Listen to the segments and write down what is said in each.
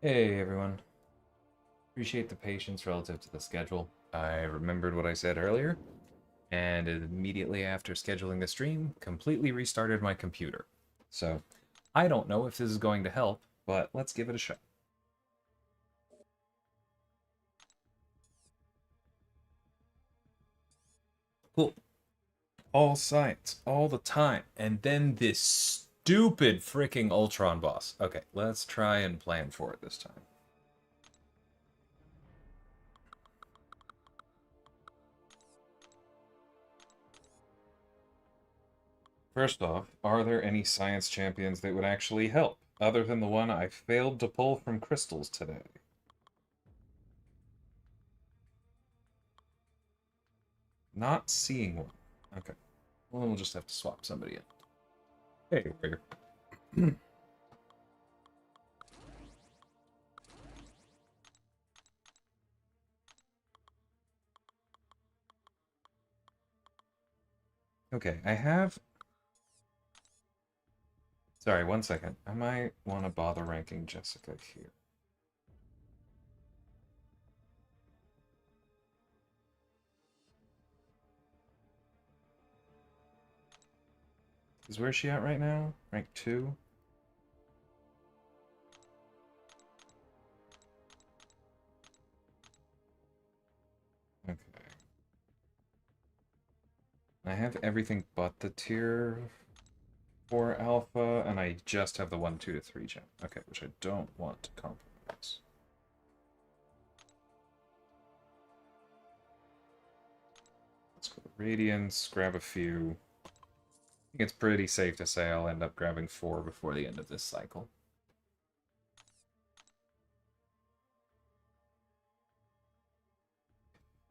Hey everyone. Appreciate the patience relative to the schedule. I remembered what I said earlier, and immediately after scheduling the stream, completely restarted my computer. So, I don't know if this is going to help, but let's give it a shot. Cool. All science, all the time. And then this stupid freaking Ultron boss. Okay, let's try and plan for it this time. First off, are there any science champions that would actually help, other than the one I failed to pull from crystals today? Not seeing one. Okay. Well, then we'll just have to swap somebody in. Hey, warrior. Okay, I have... Sorry, one second. I might want to bother ranking Jessica here. Where's she at right now? Rank 2? Okay. I have everything but the tier 4 alpha, and I just have the 1, 2 to 3 gem. Okay, which I don't want to compromise. Let's go to Radiance, grab a few. I think it's pretty safe to say I'll end up grabbing 4 before the end of this cycle.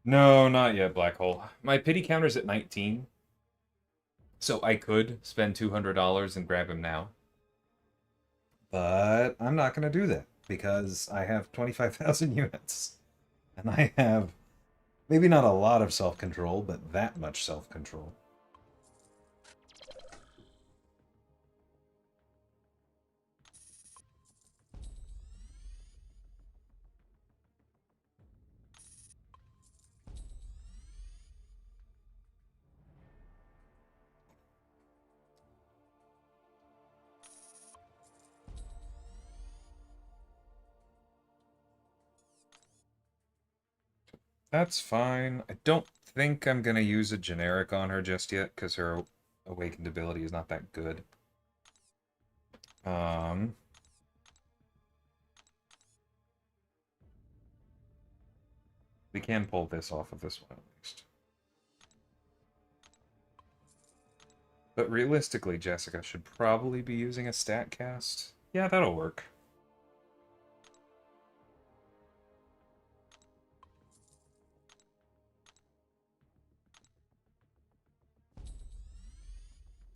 No, not yet, Black Hole. My pity counter's at 19, so I could spend $200 and grab him now. But I'm not going to do that, because I have 25,000 units. And I have maybe not a lot of self-control, but that much self-control. That's fine. I don't think I'm going to use a generic on her just yet, because her awakened ability is not that good. We can pull this off of this one at least. But realistically, Jessica should probably be using a stat cast. Yeah, that'll work.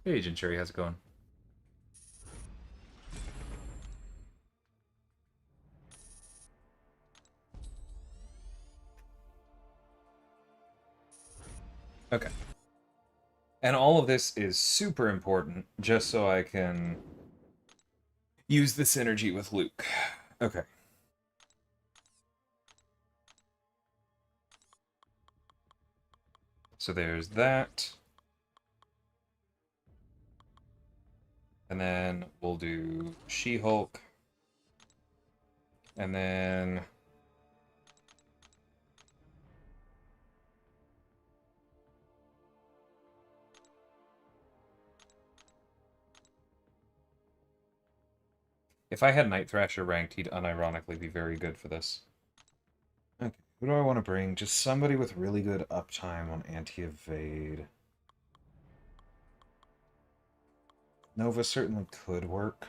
Hey, Agent Cherry, how's it going? Okay. And all of this is super important, just so I can use the synergy with Luke. Okay. So there's that. And then we'll do She-Hulk. And then... if I had Night Thrasher ranked, he'd unironically be very good for this. Okay, who do I want to bring? Just somebody with really good uptime on anti-evade. Nova certainly could work.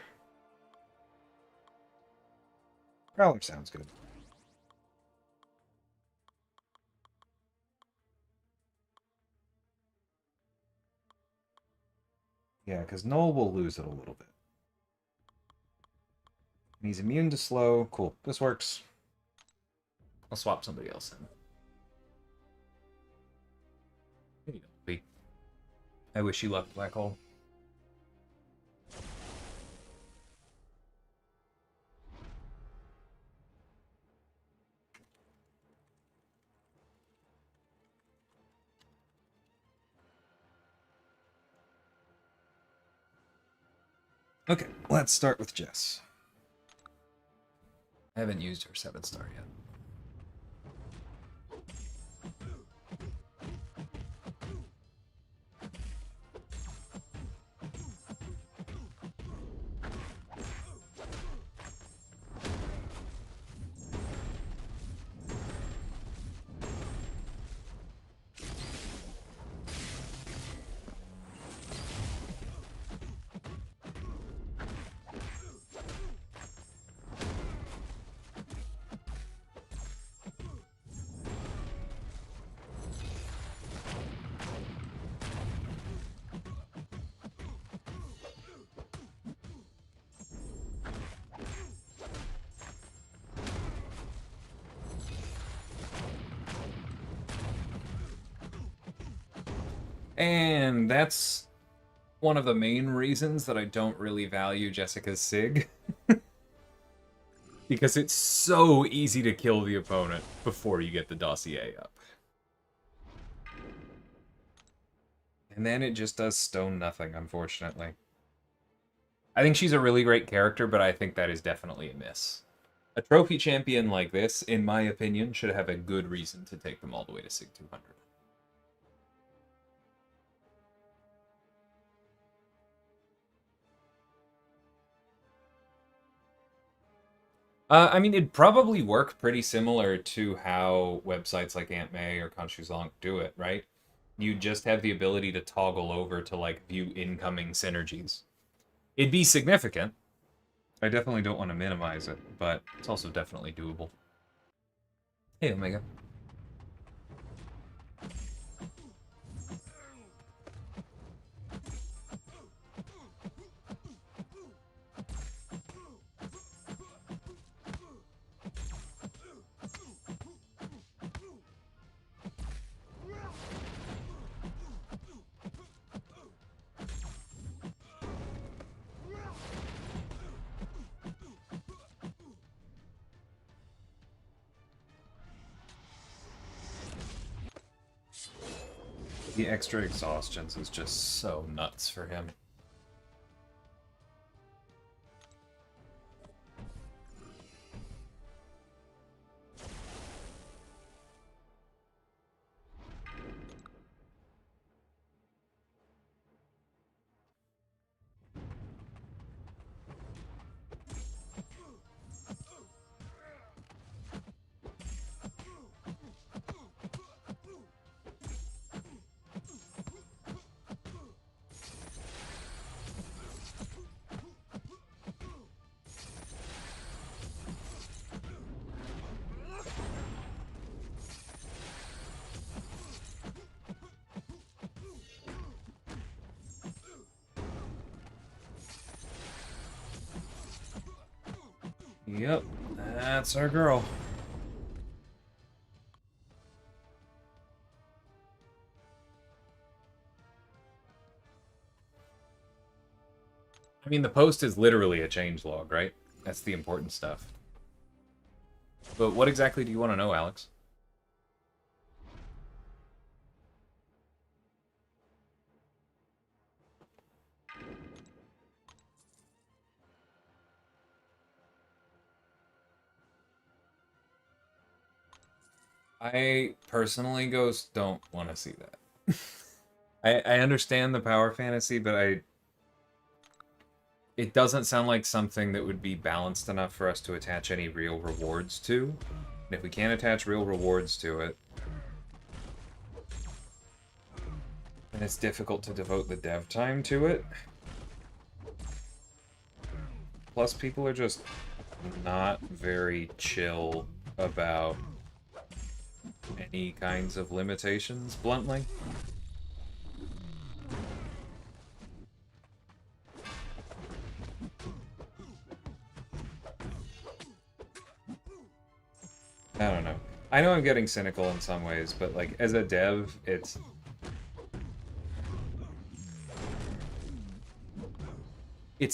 Prowler sounds good. Yeah, because Null will lose it a little bit. And he's immune to slow. Cool. This works. I'll swap somebody else in. There you go, B. I wish you luck, Black Hole. Okay, let's start with Jess. I haven't used her 7-star yet. And that's one of the main reasons that I don't really value Jessica's Sig. Because it's so easy to kill the opponent before you get the dossier up. And then it just does stone nothing, unfortunately. I think she's a really great character, but I think that is definitely a miss. A trophy champion like this, in my opinion, should have a good reason to take them all the way to Sig 200. I mean, it'd probably work pretty similar to how websites like Aunt May or Conchuzonk do it, right? You just have the ability to toggle over to, like, view incoming synergies. It'd be significant. I definitely don't want to minimize it, but it's also definitely doable. Hey, Omega. The extra exhaustions is just so nuts for him. Yep, that's our girl. I mean, the post is literally a changelog, right? That's the important stuff. But what exactly do you want to know, Alex? I personally, Ghost, don't want to see that. I understand the power fantasy, but it doesn't sound like something that would be balanced enough for us to attach any real rewards to. And if we can't attach real rewards to it, then it's difficult to devote the dev time to it. Plus, people are just not very chill about any kinds of limitations, bluntly. I don't know. I know I'm getting cynical in some ways, but, like, as a dev, it's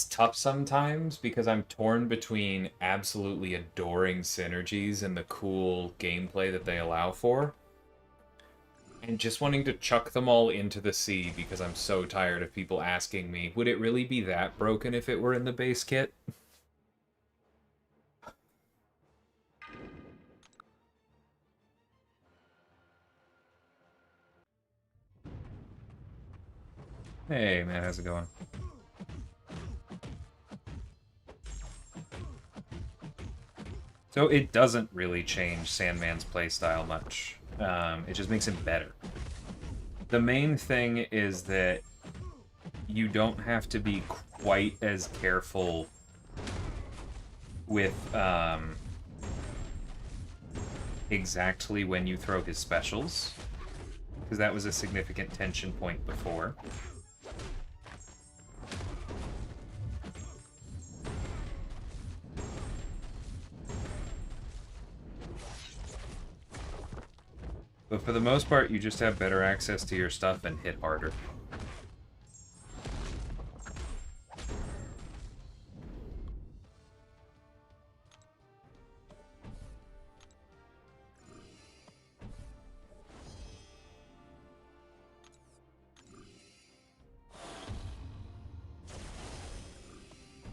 tough sometimes because I'm torn between absolutely adoring synergies and the cool gameplay that they allow for, And just wanting to chuck them all into the sea because I'm so tired of people asking me, would it really be that broken if it were in the base kit? Hey, man, how's it going? So it doesn't really change Sandman's playstyle much. It just makes him better. The main thing is that you don't have to be quite as careful with exactly when you throw his specials, because that was a significant tension point before. But for the most part, you just have better access to your stuff and hit harder.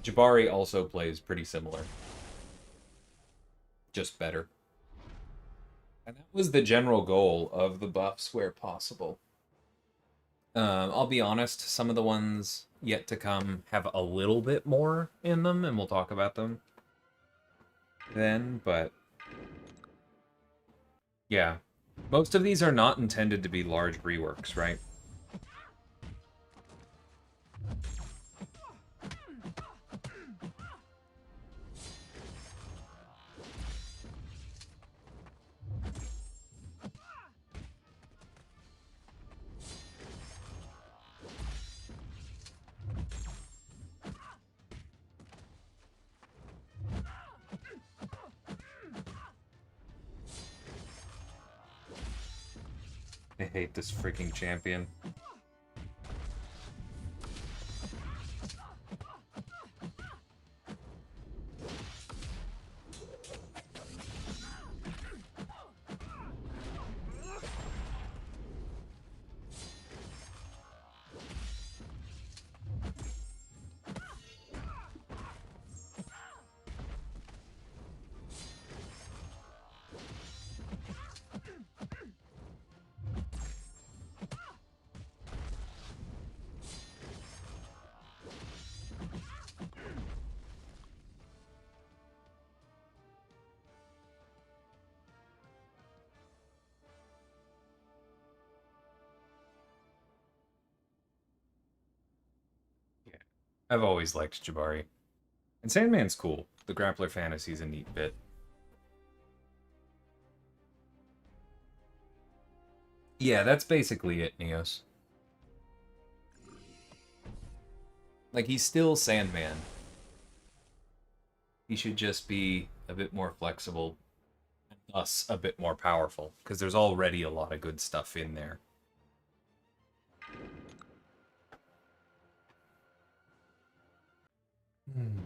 Jabari also plays pretty similar. Just better. And that was the general goal of the buffs where possible. I'll be honest, some of the ones yet to come have a little bit more in them, and we'll talk about them then, but yeah. Most of these are not intended to be large reworks, right? I hate this freaking champion. Yeah. I've always liked Jabari. And Sandman's cool. The grappler fantasy's a neat bit. Yeah, that's basically it, Neos. Like, he's still Sandman. He should just be a bit more flexible, and thus a bit more powerful, because there's already a lot of good stuff in there. Hmm.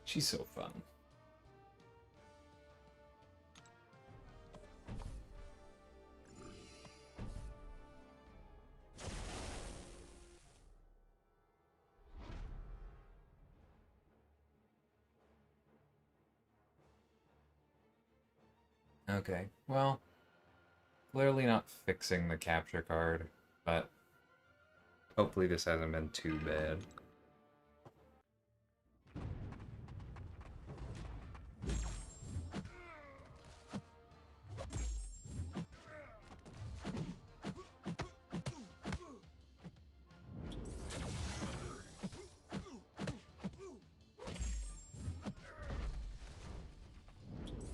She's so fun. Okay, well, Clearly not fixing the capture card, but hopefully this hasn't been too bad.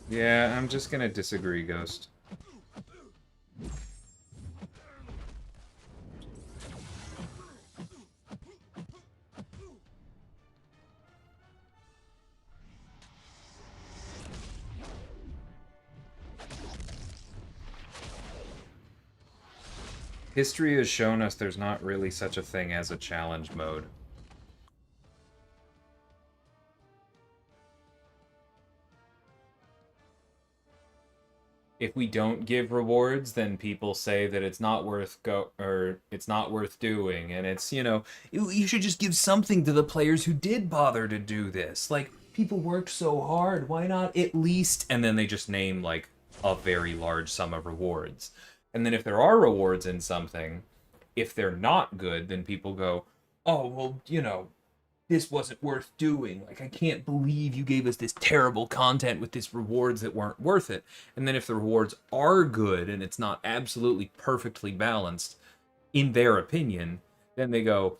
Yeah, I'm just gonna disagree, Ghost. History has shown us there's not really such a thing as a challenge mode. If we don't give rewards, then people say that it's not worth it's not worth doing, and it's, you know, you should just give something to the players who did bother to do this. Like, people worked so hard, why not at least? And then they just name like a very large sum of rewards. And then if there are rewards in something, if they're not good, then people go, "Oh, well, you know, this wasn't worth doing. Like, I can't believe you gave us this terrible content with these rewards that weren't worth it." And then if the rewards are good and it's not absolutely perfectly balanced, in their opinion, then they go,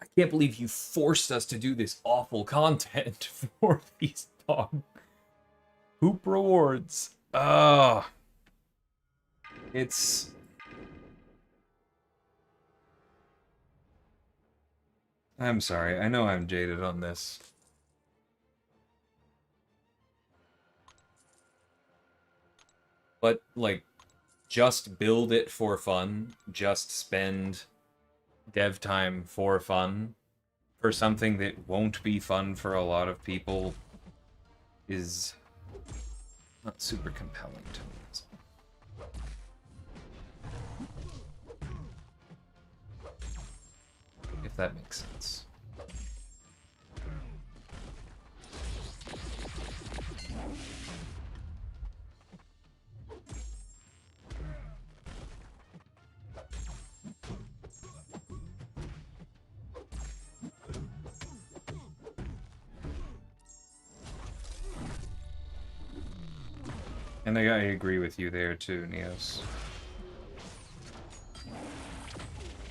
"I can't believe you forced us to do this awful content for these dog poop rewards." It's... I'm sorry, I know I'm jaded on this. But, like, just build it for fun. Just spend dev time for fun. For something that won't be fun for a lot of people is not super compelling to me. If that makes sense. And I agree with you there too, Neos.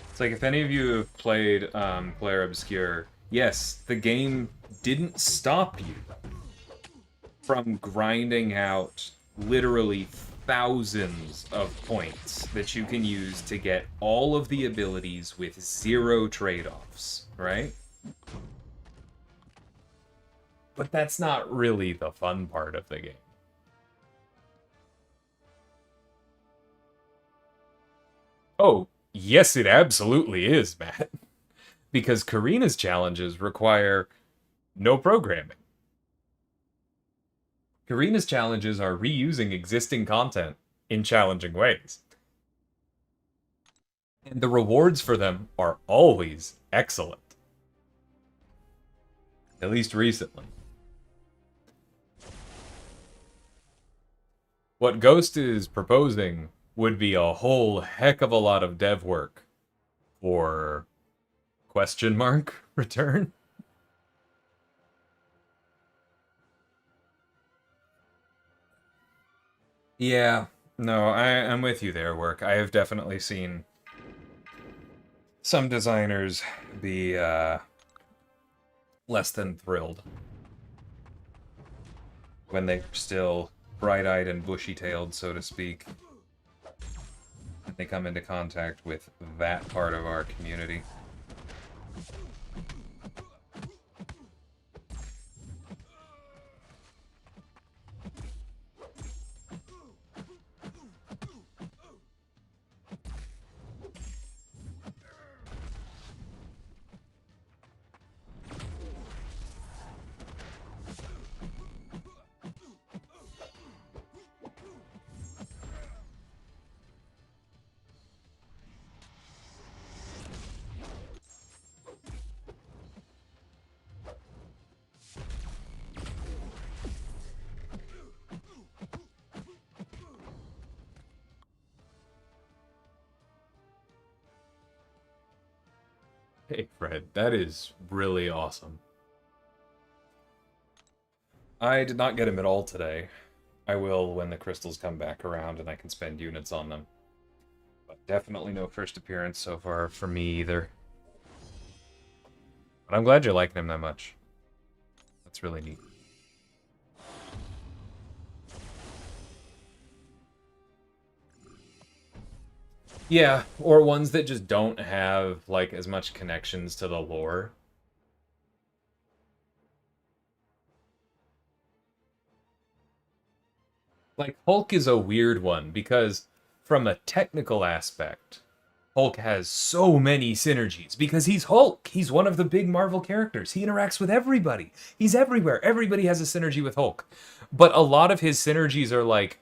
It's like, if any of you have played Player Obscure, yes, the game didn't stop you from grinding out literally thousands of points that you can use to get all of the abilities with zero trade-offs, right? But that's not really the fun part of the game. Oh, yes, it absolutely is, Matt. Because Karina's challenges require no programming. Karina's challenges are reusing existing content in challenging ways. And the rewards for them are always excellent. At least recently. What Ghost is proposing would be a whole heck of a lot of dev work for question mark return. Yeah, no, I'm with you there, Work. I have definitely seen some designers be less than thrilled when they're still bright-eyed and bushy-tailed, so to speak, and they come into contact with that part of our community. Hey, Fred, that is really awesome. I did not get him at all today. I will when the crystals come back around and I can spend units on them. But definitely no first appearance so far for me either. But I'm glad you're liking him that much. That's really neat. Yeah, or ones that just don't have, like, as much connections to the lore. Like, Hulk is a weird one, because from a technical aspect, Hulk has so many synergies, because he's Hulk! He's one of the big Marvel characters. He interacts with everybody. He's everywhere. Everybody has a synergy with Hulk. But a lot of his synergies are like,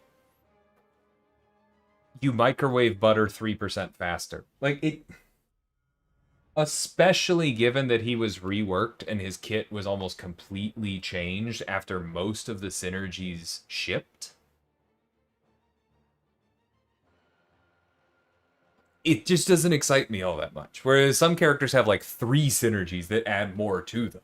you microwave butter 3% faster. Like, it... Especially given that he was reworked and his kit was almost completely changed after most of the synergies shipped. It just doesn't excite me all that much. Whereas some characters have like 3 synergies that add more to them.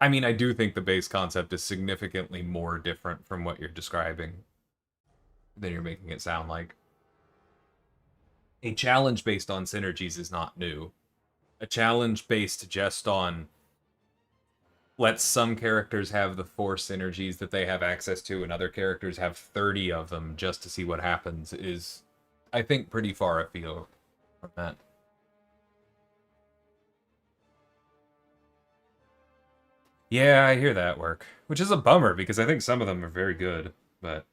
I mean, I do think the base concept is significantly more different from what you're describing than you're making it sound like. A challenge based on synergies is not new. A challenge based just on let some characters have the 4 synergies that they have access to and other characters have 30 of them just to see what happens is, I think, pretty far afield from that. Yeah, I hear that work, which is a bummer because I think some of them are very good, but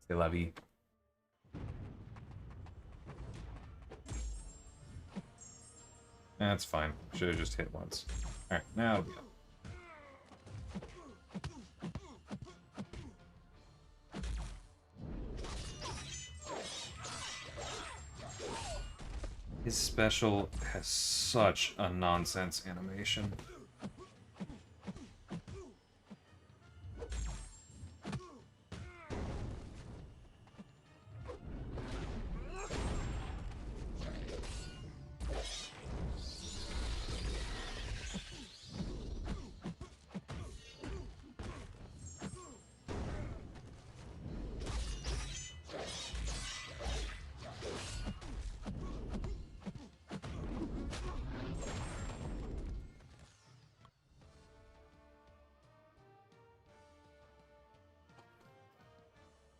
c'est la vie. That's fine. Should have just hit once. All right, now it'll be up. His special has such a nonsense animation.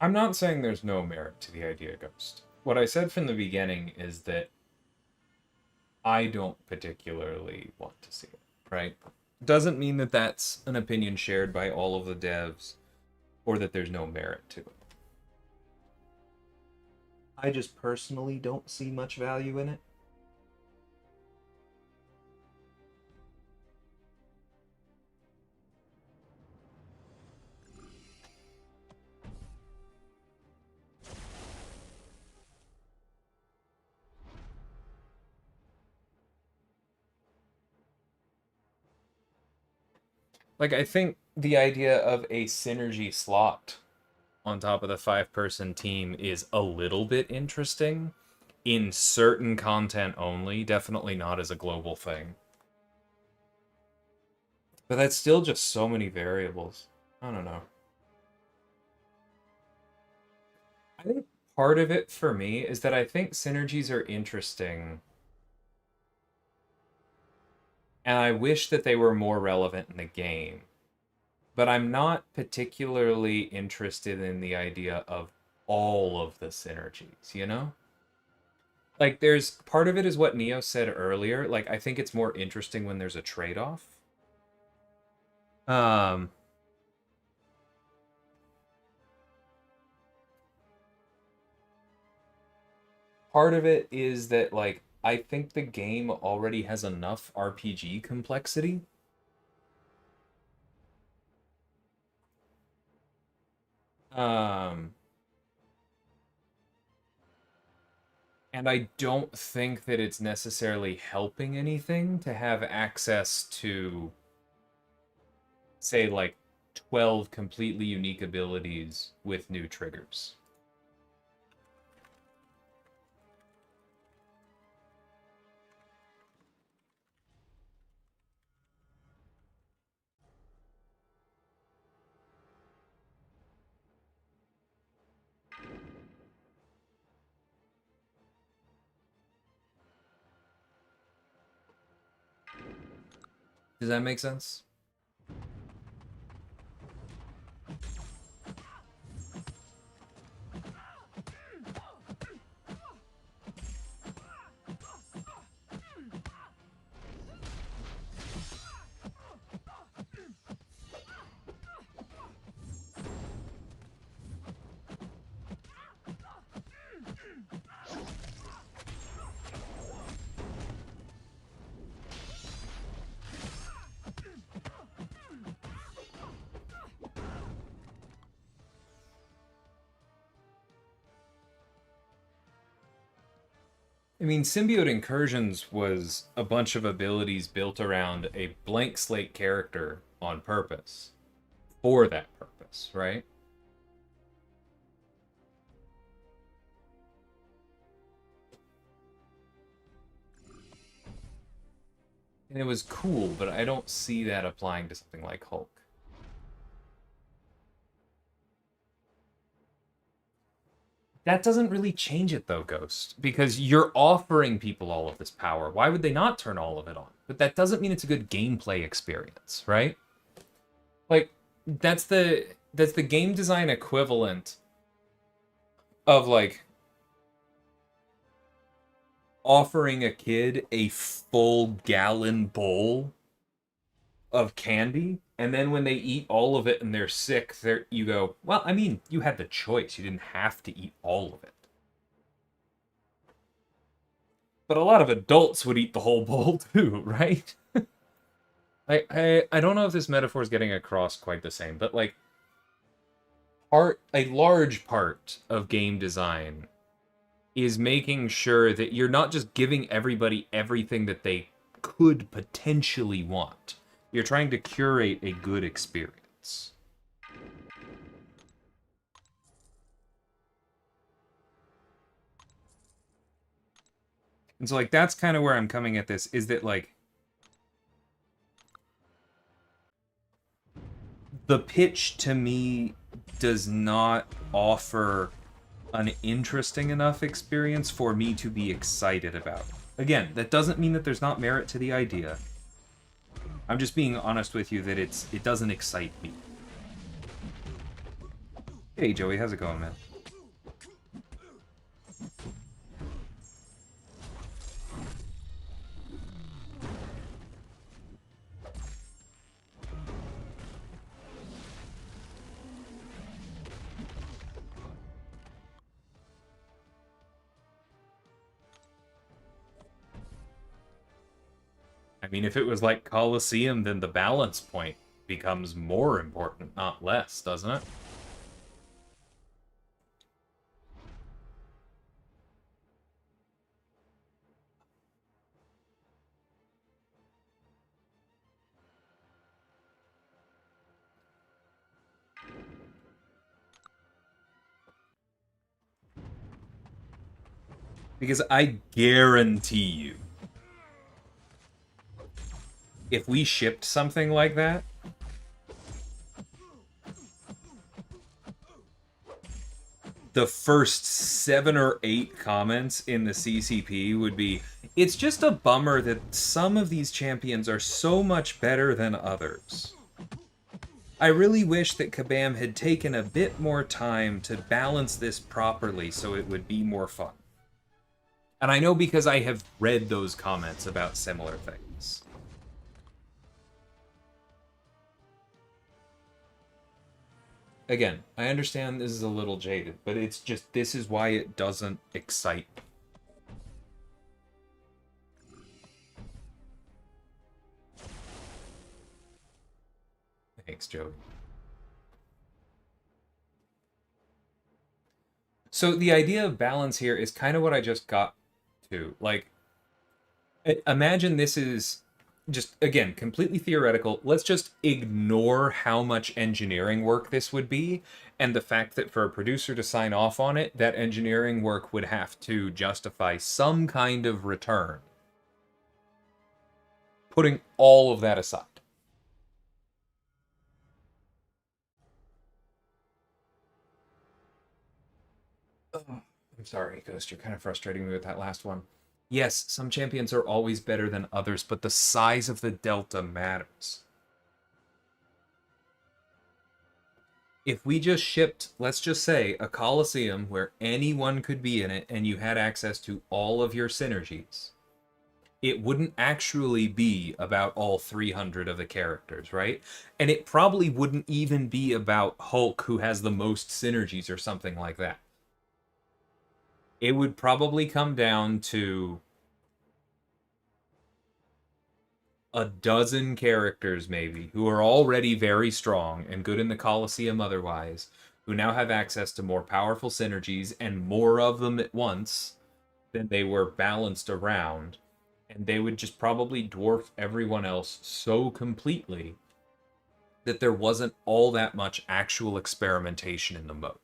I'm not saying there's no merit to the idea, Ghost. What I said from the beginning is that I don't particularly want to see it, right? Doesn't mean that that's an opinion shared by all of the devs or that there's no merit to it. I just personally don't see much value in it. Like, I think the idea of a synergy slot on top of the 5-person team is a little bit interesting in certain content only, definitely not as a global thing. But that's still just so many variables. I don't know. I think part of it for me is that I think synergies are interesting. And I wish that they were more relevant in the game. But I'm not particularly interested in the idea of all of the synergies, you know? Like, there's part of it is what Neo said earlier. Like, I think it's more interesting when there's a trade-off. Um, Part of it is that, like, I think the game already has enough RPG complexity. Um, and I don't think that it's necessarily helping anything to have access to say, like 12 completely unique abilities with new triggers. Does that make sense? I mean, Symbiote Incursions was a bunch of abilities built around a blank slate character on purpose. For that purpose, right? And it was cool, but I don't see that applying to something like Hulk. That doesn't really change it though, Ghost, because you're offering people all of this power. Why would they not turn all of it on? But that doesn't mean it's a good gameplay experience, right? Like that's the game design equivalent of like offering a kid a full gallon bowl of candy, and then when they eat all of it and they're sick, you go, well, I mean, you had the choice. You didn't have to eat all of it. But a lot of adults would eat the whole bowl too, right? I don't know if this metaphor is getting across quite the same, but like a large part of game design is making sure that you're not just giving everybody everything that they could potentially want. You're trying to curate a good experience. And so, like, that's kind of where I'm coming at this, is that, like, the pitch to me does not offer an interesting enough experience for me to be excited about. Again, that doesn't mean that there's not merit to the idea. I'm just being honest with you that it doesn't excite me. Hey, Joey, how's it going, man? I mean, if it was like Colosseum, then the balance point becomes more important, not less, doesn't it? Because I guarantee you, if we shipped something like that, the first 7 or 8 comments in the CCP would be, it's just a bummer that some of these champions are so much better than others. I really wish that Kabam had taken a bit more time to balance this properly so it would be more fun. And I know because I have read those comments about similar things. Again, I understand this is a little jaded, but it's just, this is why it doesn't excite me. Thanks, Joey. So the idea of balance here is kind of what I just got to. Like, imagine this is just again, completely theoretical. Let's just ignore how much engineering work this would be, and the fact that for a producer to sign off on it, that engineering work would have to justify some kind of return. Putting all of that aside. Oh, I'm sorry, Ghost. You're kind of frustrating me with that last one. Yes, some champions are always better than others, but the size of the delta matters. If we just shipped, let's just say, a Coliseum where anyone could be in it and you had access to all of your synergies, it wouldn't actually be about all 300 of the characters, right? And it probably wouldn't even be about Hulk, who has the most synergies or something like that. It would probably come down to a dozen characters, maybe, who are already very strong and good in the Coliseum otherwise, who now have access to more powerful synergies and more of them at once than they were balanced around. And they would just probably dwarf everyone else so completely that there wasn't all that much actual experimentation in the mode.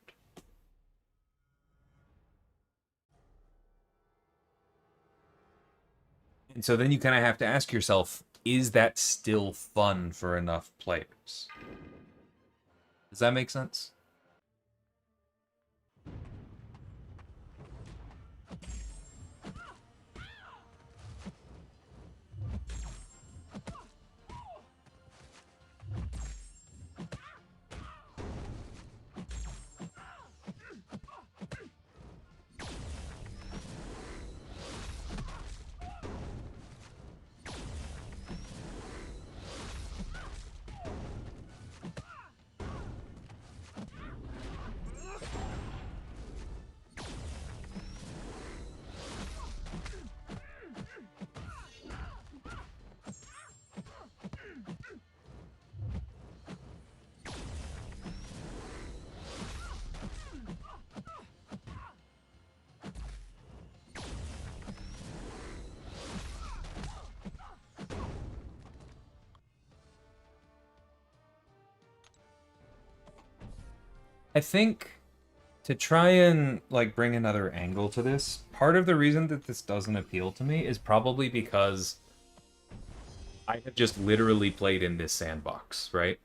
And so then you kind of have to ask yourself, is that still fun for enough players? Does that make sense? I think to try and like bring another angle to this, part of the reason that this doesn't appeal to me is probably because I have just literally played in this sandbox, right?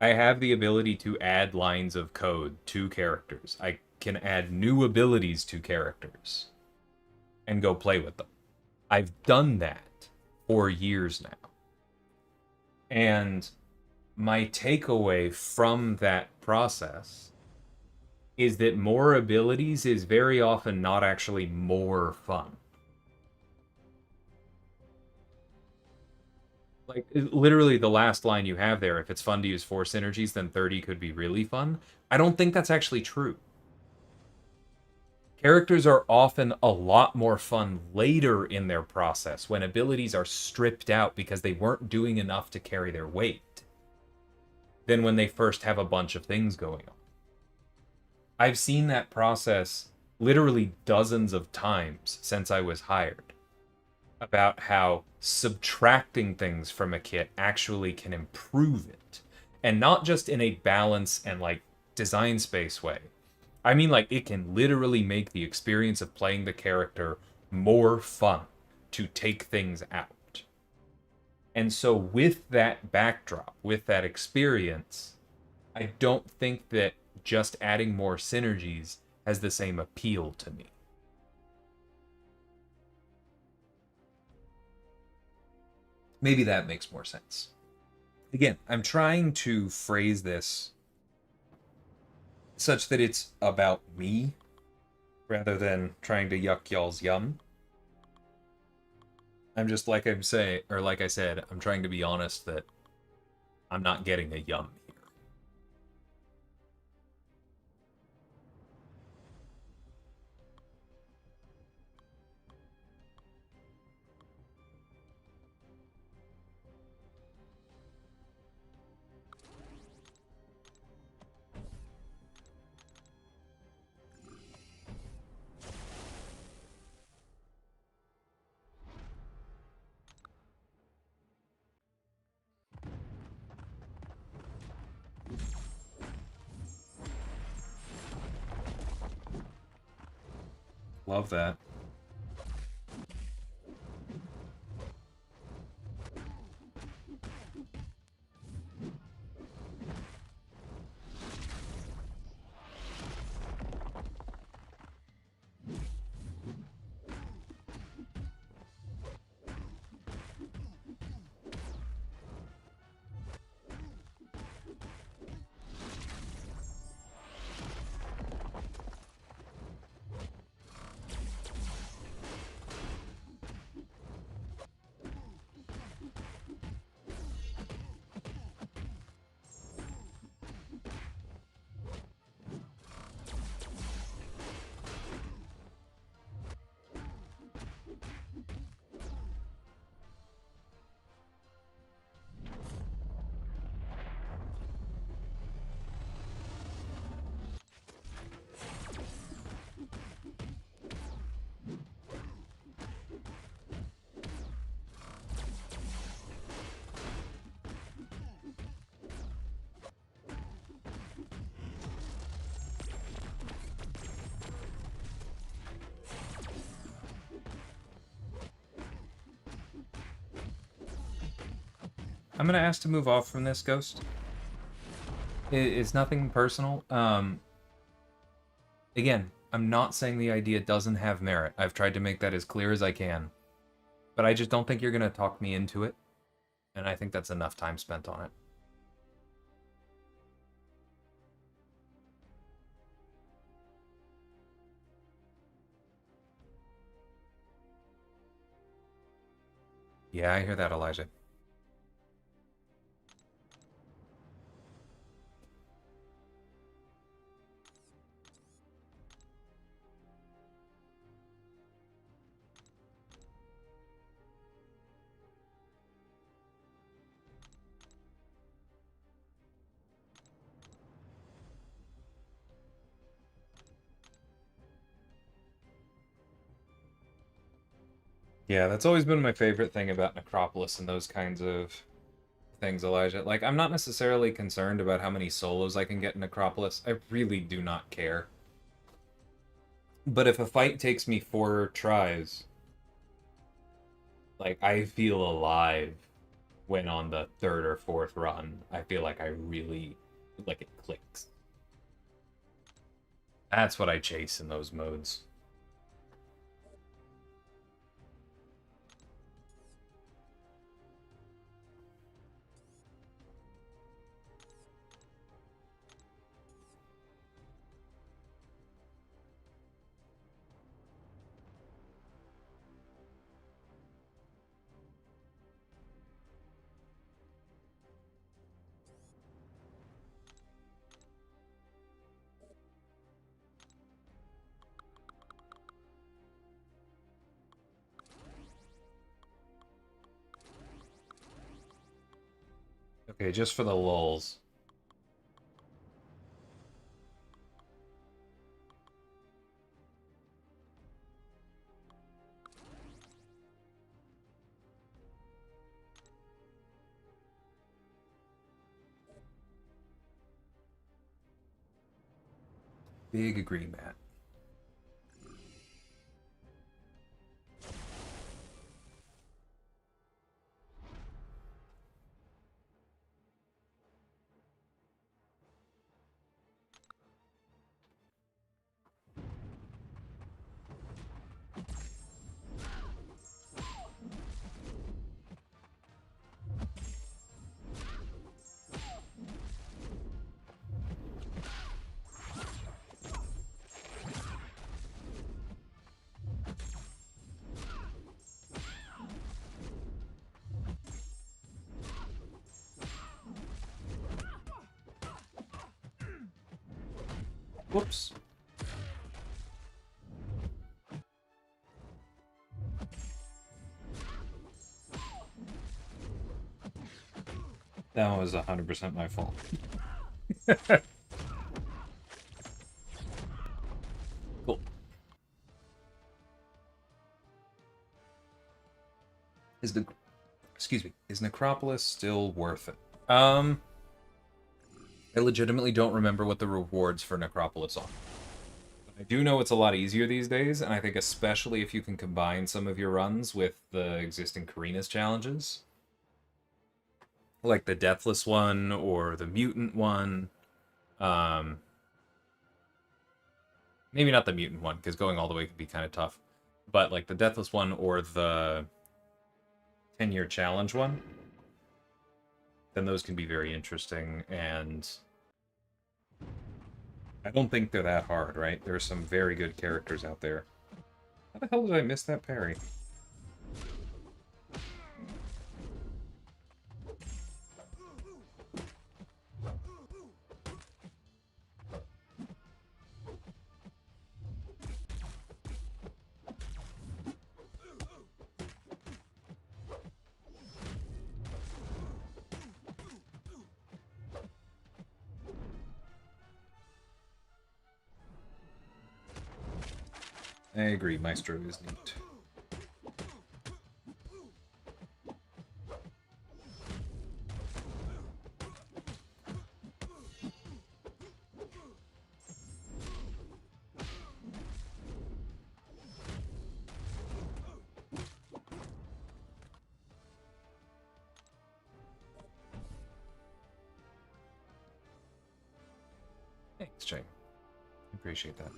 I have the ability to add lines of code to characters. I can add new abilities to characters and go play with them. I've done that for years now. And my takeaway from that process is that more abilities is very often not actually more fun. Like, literally the last line you have there, if it's fun to use 4 synergies, then 30 could be really fun. I don't think that's actually true. Characters are often a lot more fun later in their process when abilities are stripped out because they weren't doing enough to carry their weight than when they first have a bunch of things going on. I've seen that process literally dozens of times since I was hired, about how subtracting things from a kit actually can improve it. And not just in a balance and like design space way. I mean, like, it can literally make the experience of playing the character more fun to take things out. And so, with that backdrop, with that experience, I don't think that just adding more synergies has the same appeal to me. Maybe that makes more sense. Again, I'm trying to phrase this such that it's about me rather than trying to yuck y'all's yum. I'm just like I said, I'm trying to be honest that I'm not getting a yum here. Love that. I'm gonna ask to move off from this, Ghost. It's nothing personal. Again, I'm not saying the idea doesn't have merit. I've tried to make that as clear as I can. But I just don't think you're gonna talk me into it. And I think that's enough time spent on it. Yeah, I hear that, Elijah. Yeah, that's always been my favorite thing about Necropolis and those kinds of things, Elijah. Like, I'm not necessarily concerned about how many solos I can get in Necropolis. I really do not care. But if a fight takes me 4 tries, like, I feel alive when on the 3rd or 4th run. I feel like I really, like, it clicks. That's what I chase in those modes. Okay, just for the lulz. Big agree, Matt. Whoops. That was 100% my fault. Cool. Is Necropolis still worth it? I legitimately don't remember what the rewards for Necropolis are. I do know it's a lot easier these days, and I think especially if you can combine some of your runs with the existing Karina's challenges, like the Deathless one or the Mutant one. Um, Maybe not the Mutant one, because going all the way could be kind of tough. But like the Deathless one or the 10-year challenge one, then those can be very interesting, and I don't think they're that hard, right? There are some very good characters out there. How the hell did I miss that parry? I agree, Maestro is neat. Thanks, Jay. Appreciate that.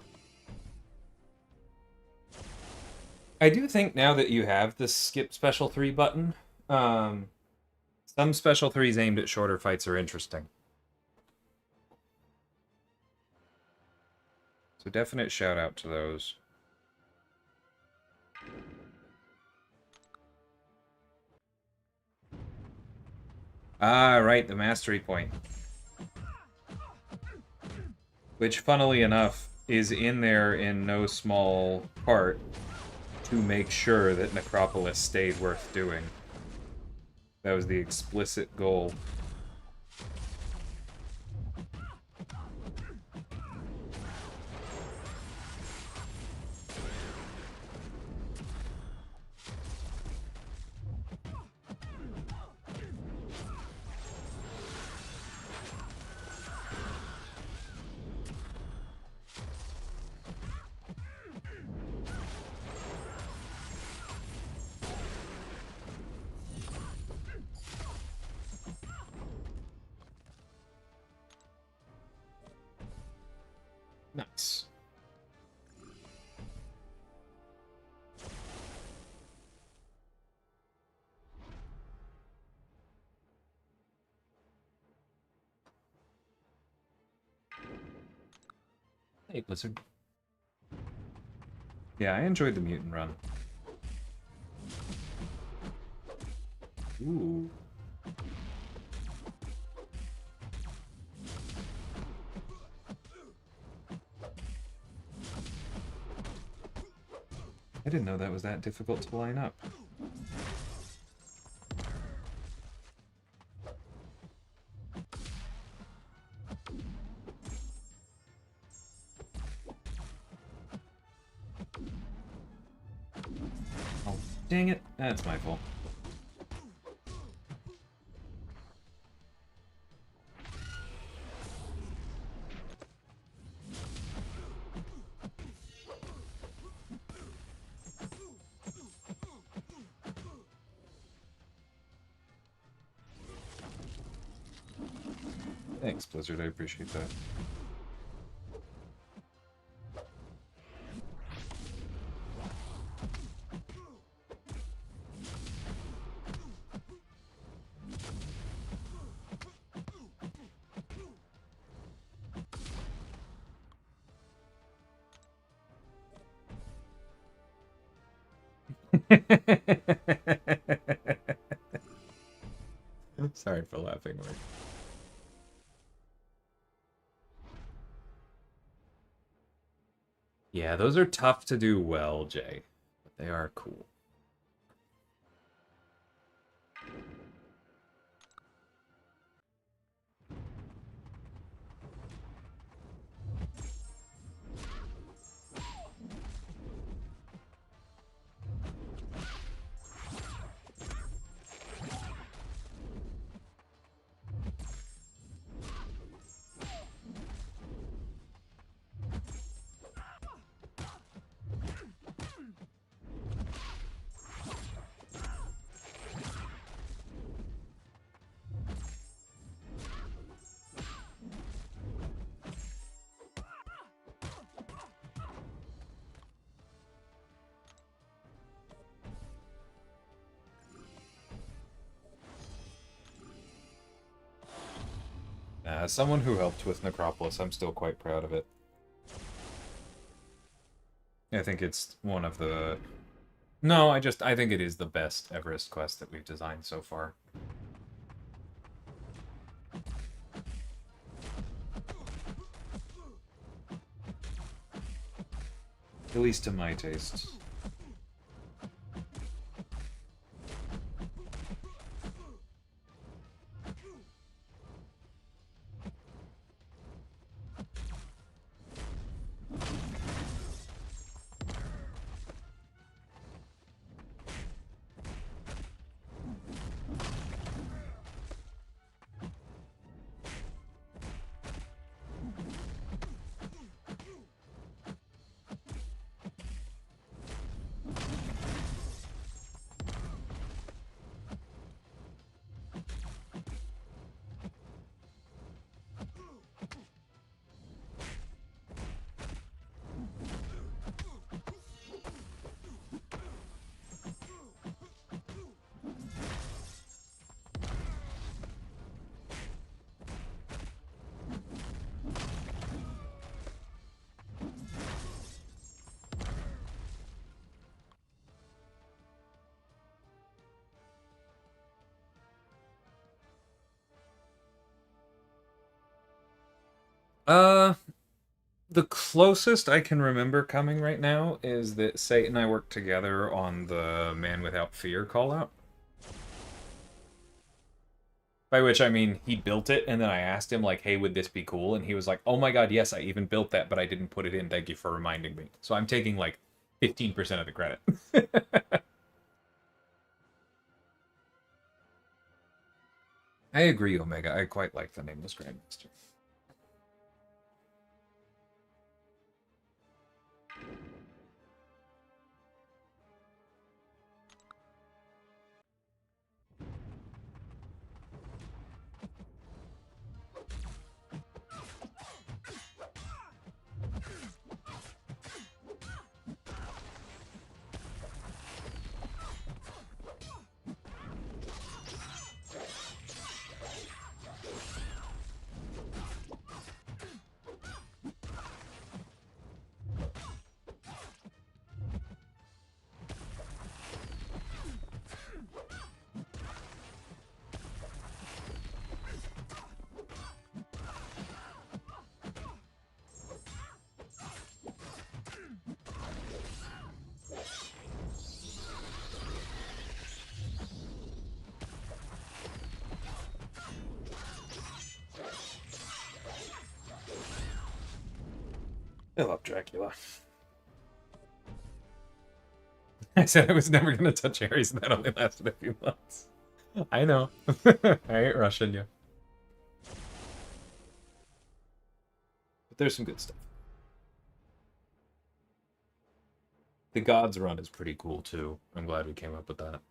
I do think now that you have the skip special 3 button, some special 3s aimed at shorter fights are interesting. So definite shout out to those. Ah, right, the mastery point. Which, funnily enough, is in there in no small part to make sure that Necropolis stayed worth doing. That was the explicit goal. Nice. Hey, Blizzard. Yeah, I enjoyed the mutant run. Ooh. I didn't know that was that difficult to line up. Oh, dang it. That's my fault. Thanks, Blizzard. I appreciate that. Sorry for laughing. Yeah, those are tough to do well, Jay. But they are cool. as someone who helped with Necropolis, I'm still quite proud of it. I think it's one of the... No, I think it is the best Everest quest that we've designed so far. At least to my taste. The closest I can remember coming right now is that Sate and I worked together on the Man Without Fear call-out. By which I mean, he built it, and then I asked him, like, hey, would this be cool? And he was like, oh my god, yes, I even built that, but I didn't put it in. Thank you for reminding me. So I'm taking, like, 15% of the credit. I agree, Omega. I quite like the Nameless Grandmaster. I love Dracula. I said I was never going to touch Ares, and that only lasted a few months. I know. I ain't rushing you. But there's some good stuff. The Gods run is pretty cool, too. I'm glad we came up with that.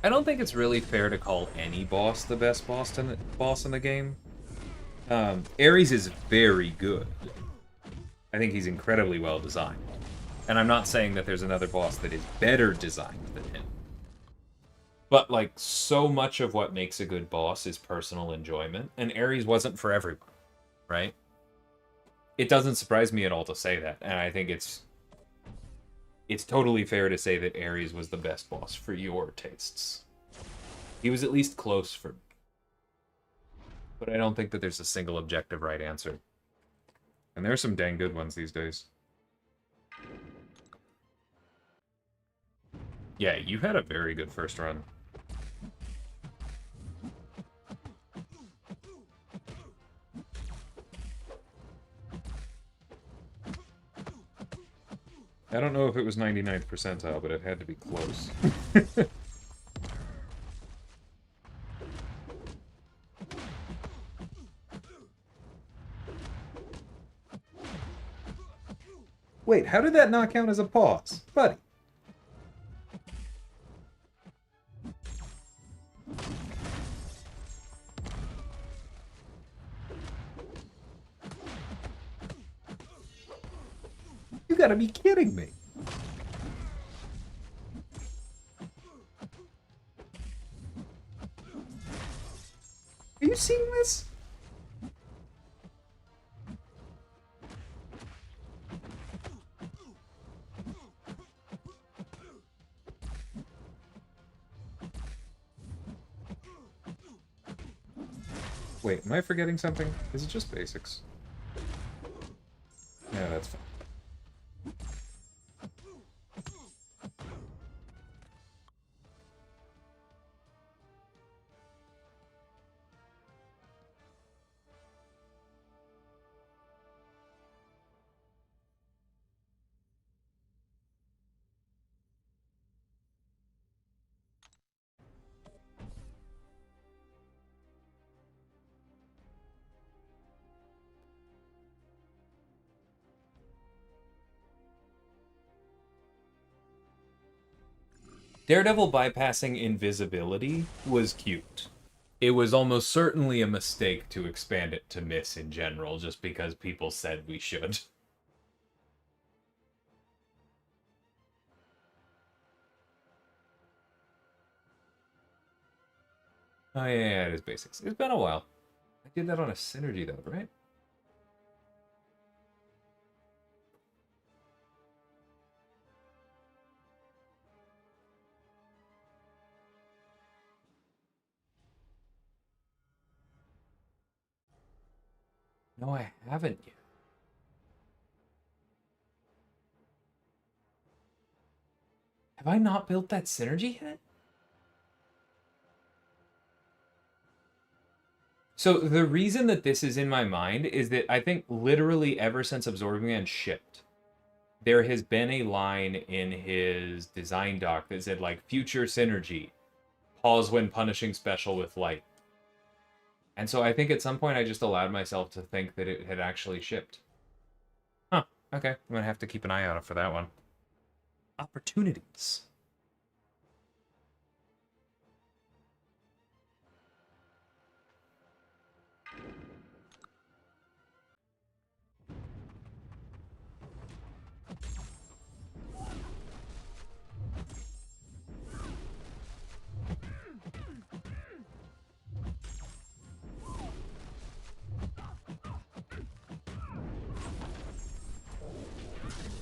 I don't think it's really fair to call any boss the best boss in the game. Ares is very good. I think he's incredibly well designed. And I'm not saying that there's another boss that is better designed than him. But, like, so much of what makes a good boss is personal enjoyment, and Ares wasn't for everyone, right? It doesn't surprise me at all to say that, and I think it's totally fair to say that Ares was the best boss for your tastes. He was at least close for me. But I don't think that there's a single objective right answer. And there are some dang good ones these days. Yeah, you had a very good first run. I don't know if it was 99th percentile, but it had to be close. Wait, how did that not count as a pause? Buddy. You gotta be kidding me. Are you seeing this? Wait, am I forgetting something? Is it just basics? Yeah, that's fine. Daredevil bypassing invisibility was cute. It was almost certainly a mistake to expand it to miss in general, just because people said we should. Oh yeah, it is basics. It's been a while. I did that on a synergy though, right? No, I haven't yet. Have I not built that synergy yet? So the reason that this is in my mind is that I think literally ever since Absorbing Man shipped, there has been a line in his design doc that said like future synergy, pause when punishing special with light. And so I think at some point I just allowed myself to think that it had actually shipped. Huh. Okay. I'm gonna have to keep an eye out for that one. Opportunities.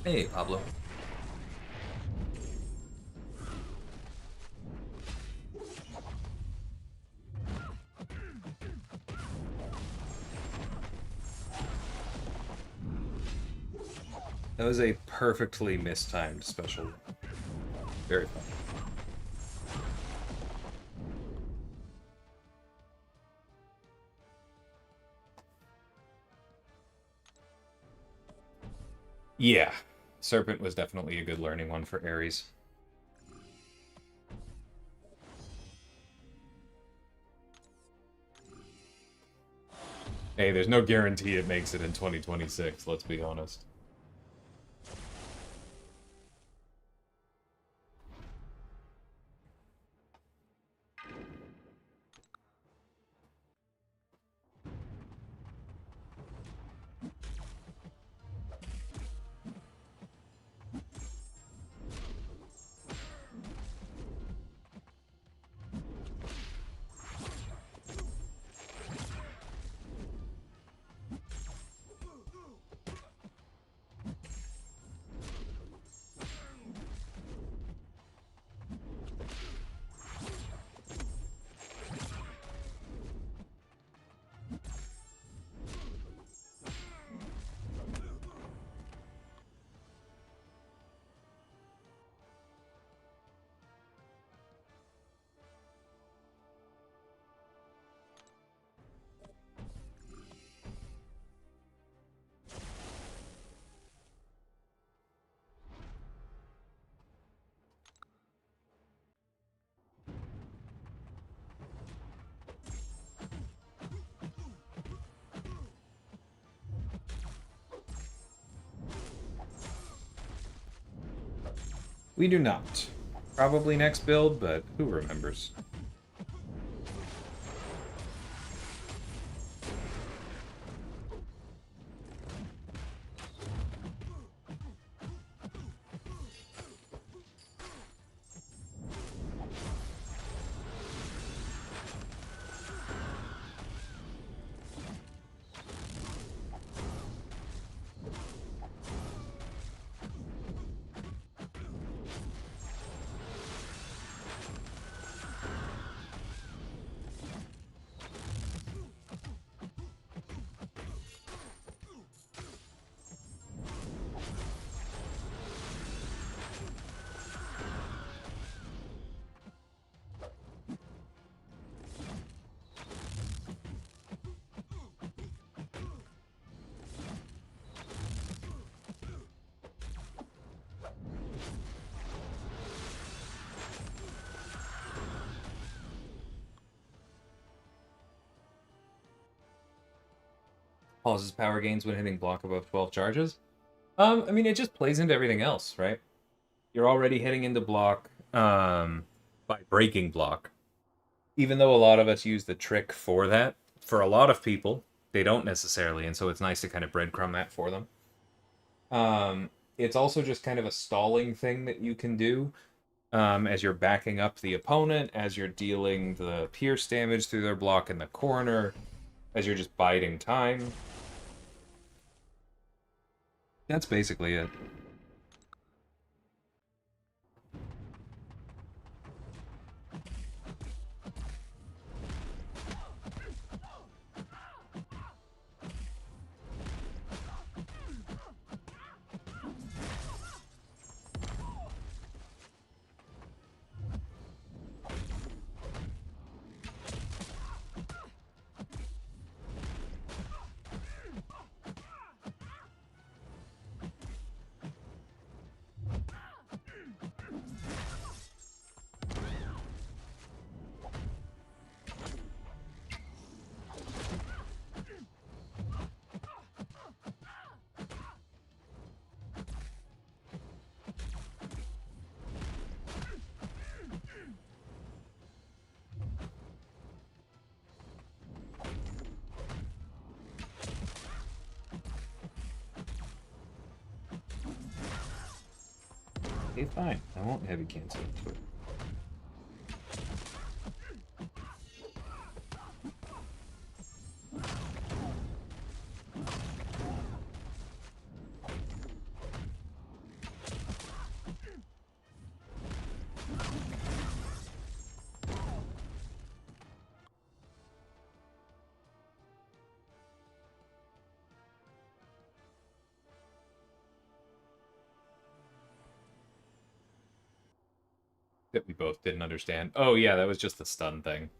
Hey, Pablo. That was a perfectly mistimed special. Very fun. Yeah. Serpent was definitely a good learning one for Ares. Hey, there's no guarantee it makes it in 2026, let's be honest. We do not. Probably next build, but who remembers? Pauses power gains when hitting block above 12 charges. I mean, it just plays into everything else, right? You're already hitting into block by breaking block. Even though a lot of us use the trick for that, for a lot of people, they don't necessarily, and so it's nice to kind of breadcrumb that for them. It's also just kind of a stalling thing that you can do as you're backing up the opponent, as you're dealing the pierce damage through their block in the corner, as you're just biding time. That's basically it. Okay, fine. I won't heavy cancel into it. That we both didn't understand. Oh yeah, that was just the stun thing.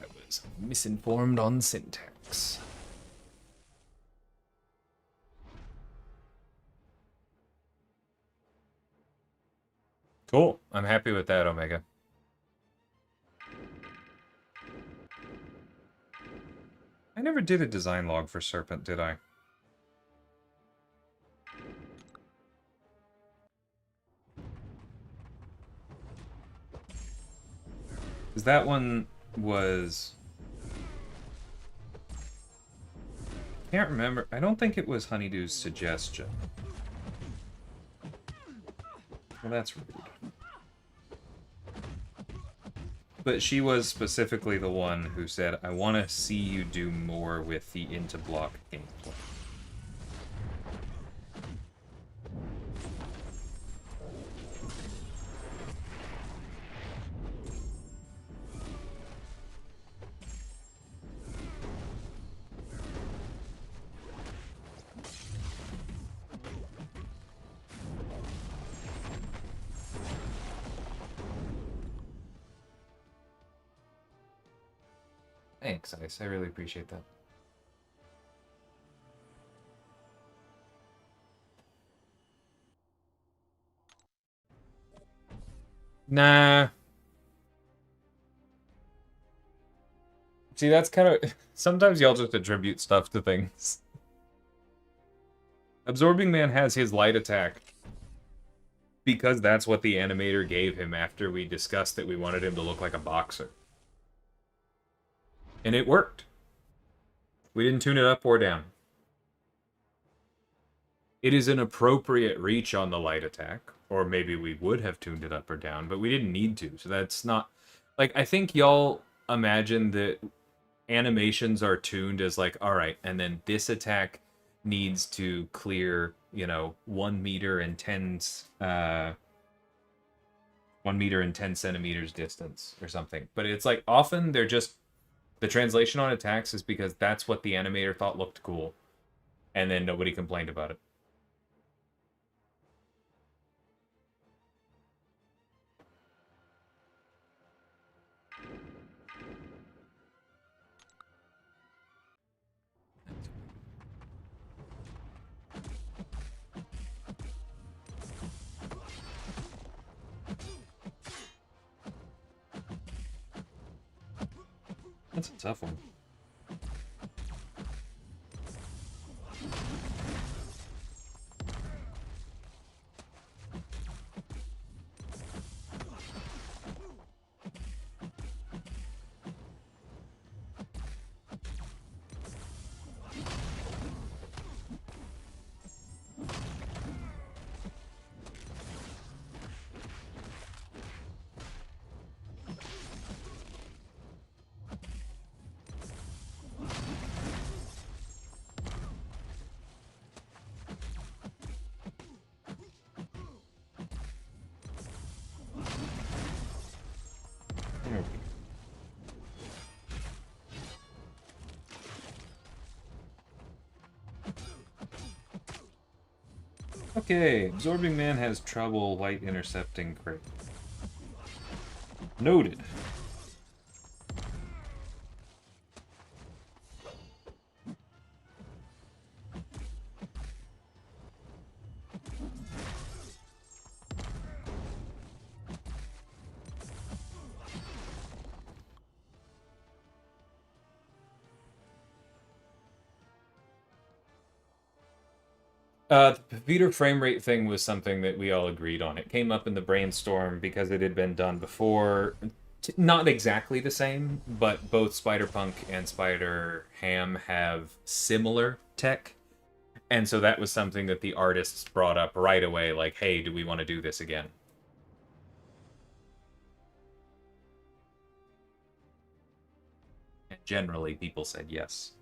I was misinformed on syntax. Cool. I'm happy with that, Omega. I never did a design log for Serpent, did I? Because that one was... Can't remember. I don't think it was Honeydew's suggestion. Well, that's rude. But she was specifically the one who said, I want to see you do more with the into-block gameplay. Thanks, Ice. I really appreciate that. Nah. See, that's kind of... Sometimes y'all just attribute stuff to things. Absorbing Man has his light attack because that's what the animator gave him after we discussed that we wanted him to look like a boxer. And it worked. We didn't tune it up or down. It is an appropriate reach on the light attack, or maybe we would have tuned it up or down, but we didn't need to, so that's not... Like, I think y'all imagine that animations are tuned as like, alright, and then this attack needs to clear, you know, 1 meter and 10 centimeters distance or something. But it's like, often they're just... The translation on attacks is because that's what the animator thought looked cool. And then nobody complained about it. That's a tough one. Okay, Absorbing Man has trouble light intercepting crit. Noted. The computer frame rate thing was something that we all agreed on. It came up in the brainstorm because it had been done before. Not exactly the same, but both Spider-Punk and Spider-Ham have similar tech. And so that was something that the artists brought up right away, like, hey, do we want to do this again? And generally, people said yes.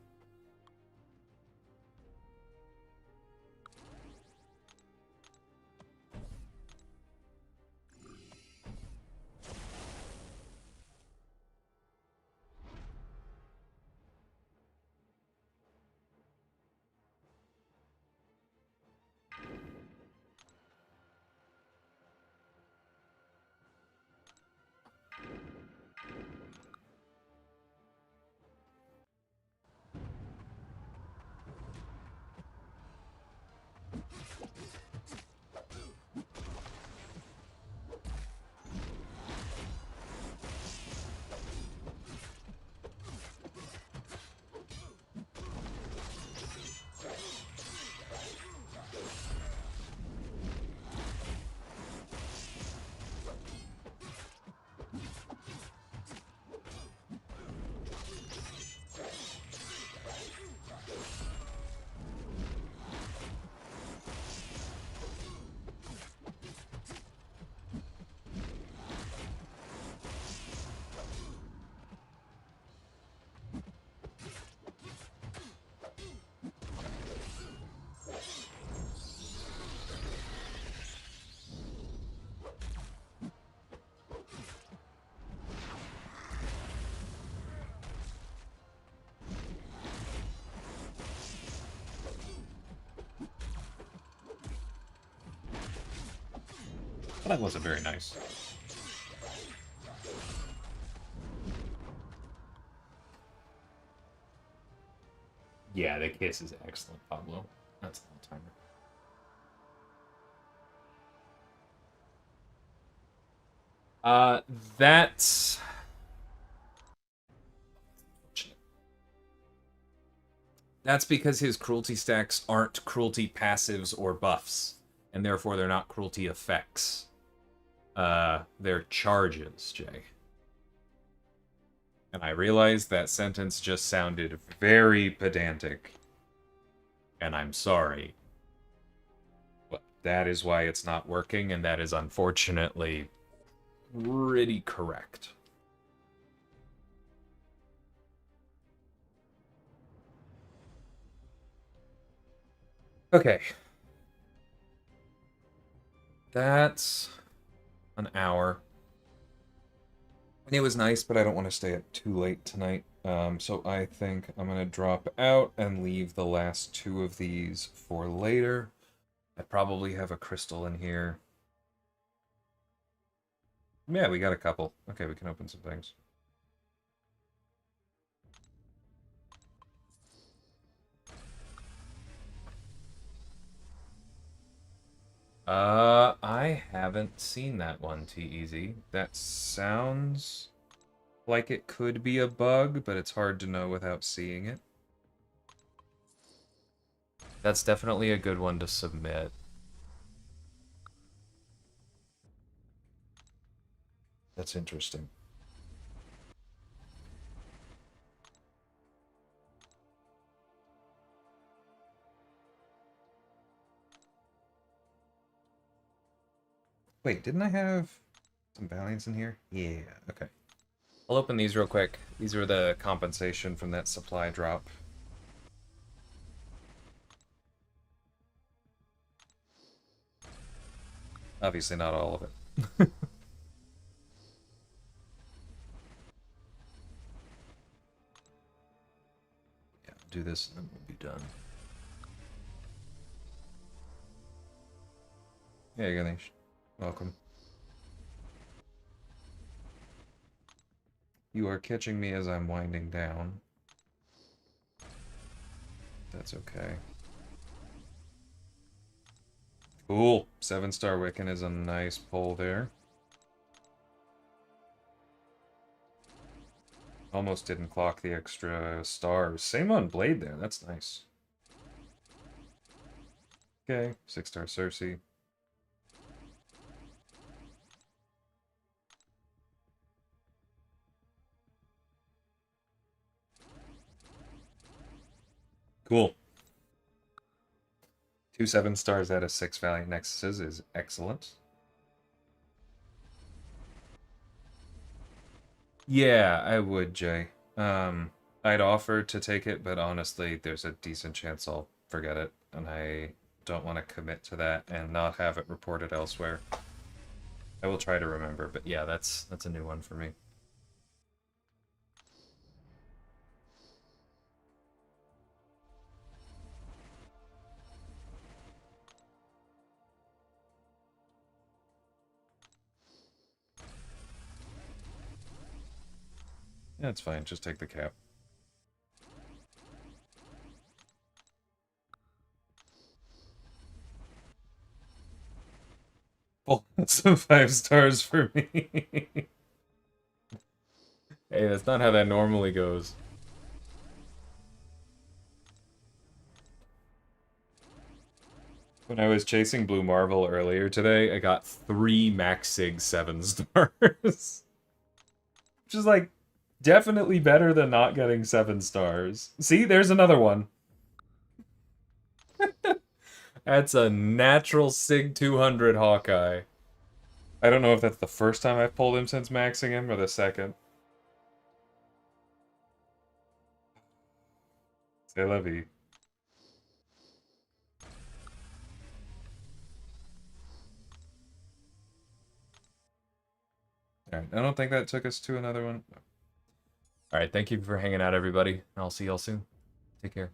Well, that wasn't very nice. Yeah, the kiss is excellent, Pablo. That's an all-timer. That's... That's because his cruelty stacks aren't cruelty passives or buffs, and therefore they're not cruelty effects. They're charges, Jay. And I realized that sentence just sounded very pedantic. And I'm sorry. But that is why it's not working, and that is unfortunately pretty correct. Okay. That's an hour. It was nice, but I don't want to stay up too late tonight. So I think I'm going to drop out and leave the last two of these for later. I probably have a crystal in here. Yeah, we got a couple. Okay, we can open some things. I haven't seen that one, T-Easy. That sounds like it could be a bug, but it's hard to know without seeing it. That's definitely a good one to submit. That's interesting. Wait, didn't I have some valiants in here? Yeah, okay. I'll open these real quick. These are the compensation from that supply drop. Obviously not all of it. Yeah, do this and then we'll be done. Hey, Ganesh. Welcome. You are catching me as I'm winding down. That's okay. Cool. 7-star Wiccan is a nice pull there. Almost didn't clock the extra stars. Same on Blade there. That's nice. Okay. 6-star Cersei. Cool. 2 7-stars out of 6 Valiant Nexuses is excellent. Yeah, I would, Jay. I'd offer to take it, but honestly, there's a decent chance I'll forget it, and I don't want to commit to that and not have it reported elsewhere. I will try to remember, but yeah, that's a new one for me. Yeah, it's fine. Just take the cap. Oh, some 5 stars for me. Hey, that's not how that normally goes. When I was chasing Blue Marvel earlier today, I got 3 Max Sig 7 stars. Which is like definitely better than not getting 7 stars. See, there's another one. That's a natural Sig 200 Hawkeye. I don't know if that's the first time I've pulled him since maxing him or the second. C'est la vie. Alright, I don't think that took us to another one. Alright, thank you for hanging out, everybody. I'll see y'all soon. Take care.